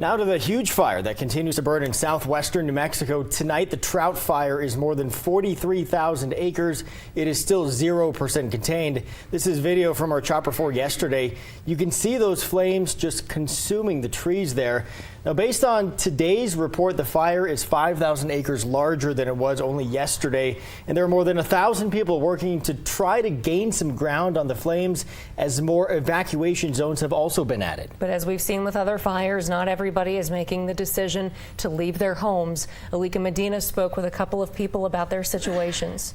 Now to the huge fire that continues to burn in southwestern New Mexico. Tonight, the Trout Fire is more than 43,000 acres. It is still 0% contained. This is video from our Chopper 4 yesterday. You can see those flames just consuming the trees there. Now, based on today's report, the fire is 5,000 acres larger than it was only yesterday, and there are more than 1,000 people working to try to gain some ground on the flames as more evacuation zones have also been added. But as we've seen with other fires, not everybody is making the decision to leave their homes. Alika Medina spoke with a couple of people about their situations.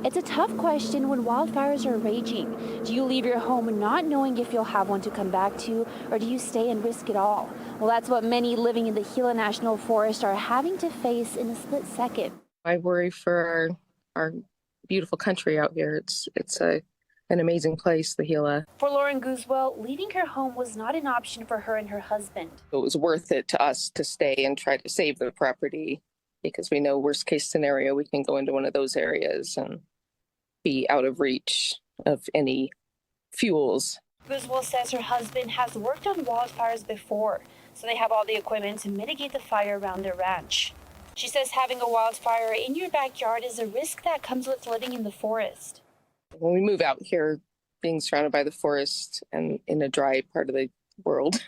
It's a tough question when wildfires are raging. Do you leave your home not knowing if you'll have one to come back to, or do you stay and risk it all? Well, that's what many living in the Gila National Forest are having to face in a split second. I worry for our beautiful country out here. It's an amazing place, the Gila. For Lauren Guzwell, leaving her home was not an option for her and her husband. It was worth it to us to stay and try to save the property, because we know worst case scenario, we can go into one of those areas and be out of reach of any fuels. Guzwell says her husband has worked on wildfires before, so they have all the equipment to mitigate the fire around their ranch. She says having a wildfire in your backyard is a risk that comes with living in the forest. When we move out here, being surrounded by the forest and in a dry part of the world,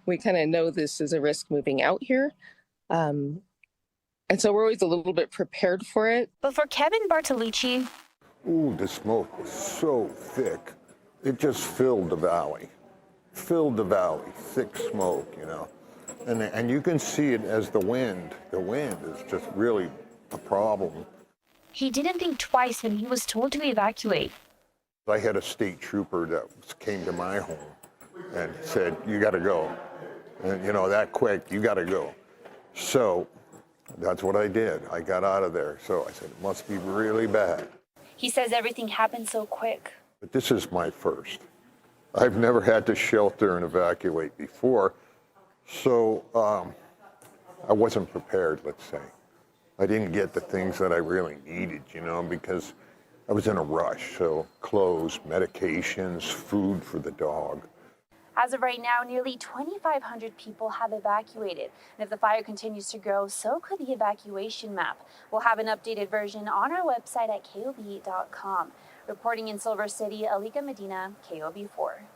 we kind of know this is a risk moving out here. And so we're always a little bit prepared for it. But for Kevin Bartolucci, ooh, the smoke was so thick. It just filled the valley. Thick smoke, you know. And you can see it as the wind is just really a problem. he didn't think twice when he was told to evacuate. I had a state trooper that came to my home and said, "You got to go." And, you know, that quick, you got to go. So that's what I did. I got out of there. So I said, it must be really bad. He says everything happened so quick. But this is my first. I've never had to shelter and evacuate before. So I wasn't prepared, let's say. I didn't get the things that I really needed, you know, because I was in a rush. So clothes, medications, food for the dog. As of right now, nearly 2,500 people have evacuated. And if the fire continues to grow, so could the evacuation map. We'll have an updated version on our website at KOB.com. Reporting in Silver City, Alika Medina, KOB4.